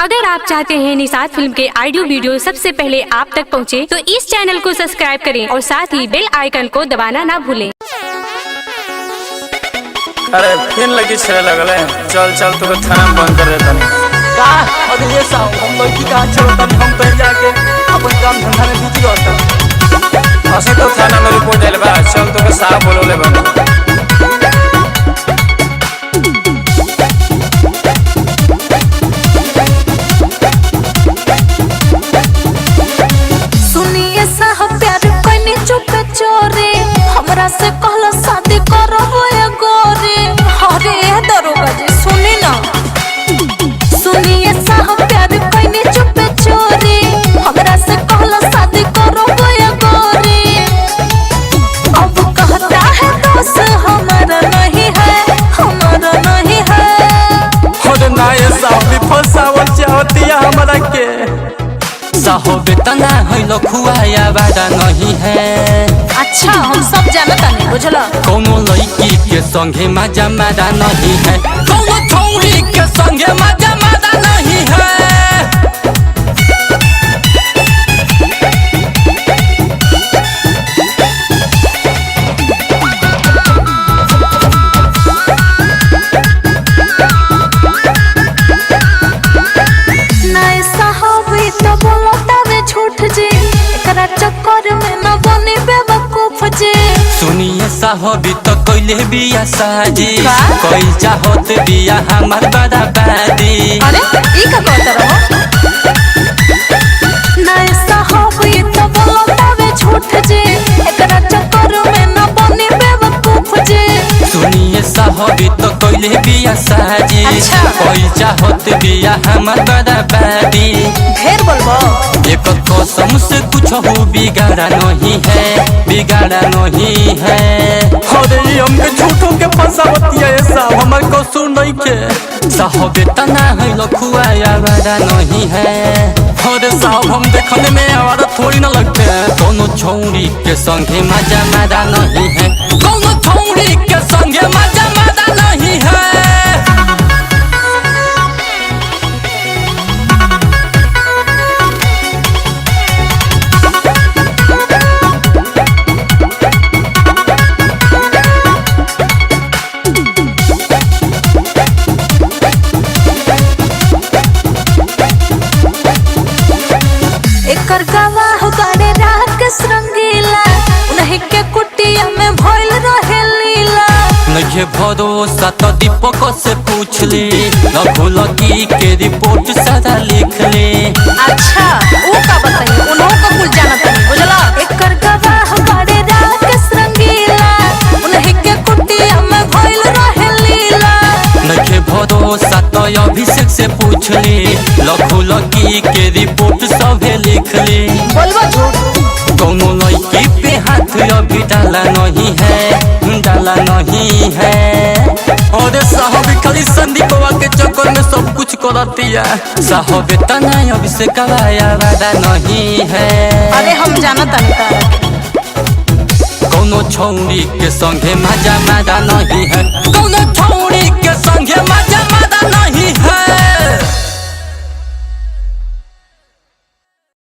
अगर आप चाहते हैं निषाद फिल्म के ऑडियो वीडियो सबसे पहले आप तक पहुंचे, तो इस चैनल को सब्सक्राइब करें और साथ ही बेल आइकन को दबाना ना भूलें। अरे फिर लगी छे लगल है। चल चल तो थाना बंद कर देता का अरे ये साहब हम लड़की का छोड़ता हम पहले जाके अपन काम धंधा में बिजी रहता। हसे तो थाना में रिपोर्ट देले बा। चल तो साहब बोलोले बा। सुनिए साहब प्यार कइने चुपे चोरे हमरा से कहला शादी करबो ए गोरे। अरे दरोगा जी सुनी ना। सुनिए साहब प्यार कइने चुपे चोरे हमरा से कहला शादी करबो ए गोरे। अब कहता है दोस्त हमारा नहीं है, हमारा नहीं है। अरे ना ये साहब भी फसावल चाहती है हमरा के। साहब तना है लखुआया वादा नहीं है। अच्छा हम सब जानता नहीं बुझला। कोनो लड़की के संगे मजा मारा नहीं है, कोनो छौरी के संगे मजा मारा नहीं है। नहीं साहब ई तो बोलता वे झूठ जी, एकरा चक्कर में न बने बेवकूफ जी। सुनिए साहबी तो कोइले बिया साजी का? कोई चाहत बिया हमार बराबरी। अरे ई का कहता रहो। नहीं साहब ई तो बोलता वे झूठ जी, एकरा चक्कर में न बने बेवकूफ जी। सुनिए साहबी तो कोइले बिया साजी अच्छा। कोई चाहत बिया हमार बराबरी। ढेर बोलबो। एक कसम से कुछ हो बिगाड़ा नहीं है, बिगाड़ा नहीं है। अरे हमके झूठों के फसावती है साहब, हमार कसूर नहीं के। साहब तना है लखुआया वादा नहीं है। अरे साहब हम देखने में आवारा थोड़ी ना लगते हैं। कोनो छौरी के संगे मजा मारा नहीं है, कोनो छौरी के संगे मजा मारा नहीं है। एकर गवाह बारे राकेश रंगीला, उन्हीं के कुटिया में भइल रहे लीला। नहीं भरोसा तो दीपक से पूछ ली, लखुलकी के रिपोर्ट सारा लिख ली। अच्छा वो का बताइए, उन्हों का कुल जानत नहीं बुझला। एकर गवाह बारे राकेश रंगीला, उन्हीं के कुटिया में भइल रहे लीला। नहीं भरोसा तो अभिषेक से पूछ ली, लखुलकी के रिपोर्ट सभे लिख ली। बोलबो झूठ। कोनो लड़की पे हाथ अभी डाला नहीं है, डाला नहीं है। और साहब खाली संदीपवा के चक्कर में सब कुछ करती है। साहब तना अभिषेक कवाया वादा नहीं है। अरे हम जानत नहीं। कोनो छौरी के संगे मजा मारा नहीं है, कोनो छौरी के संगे मजा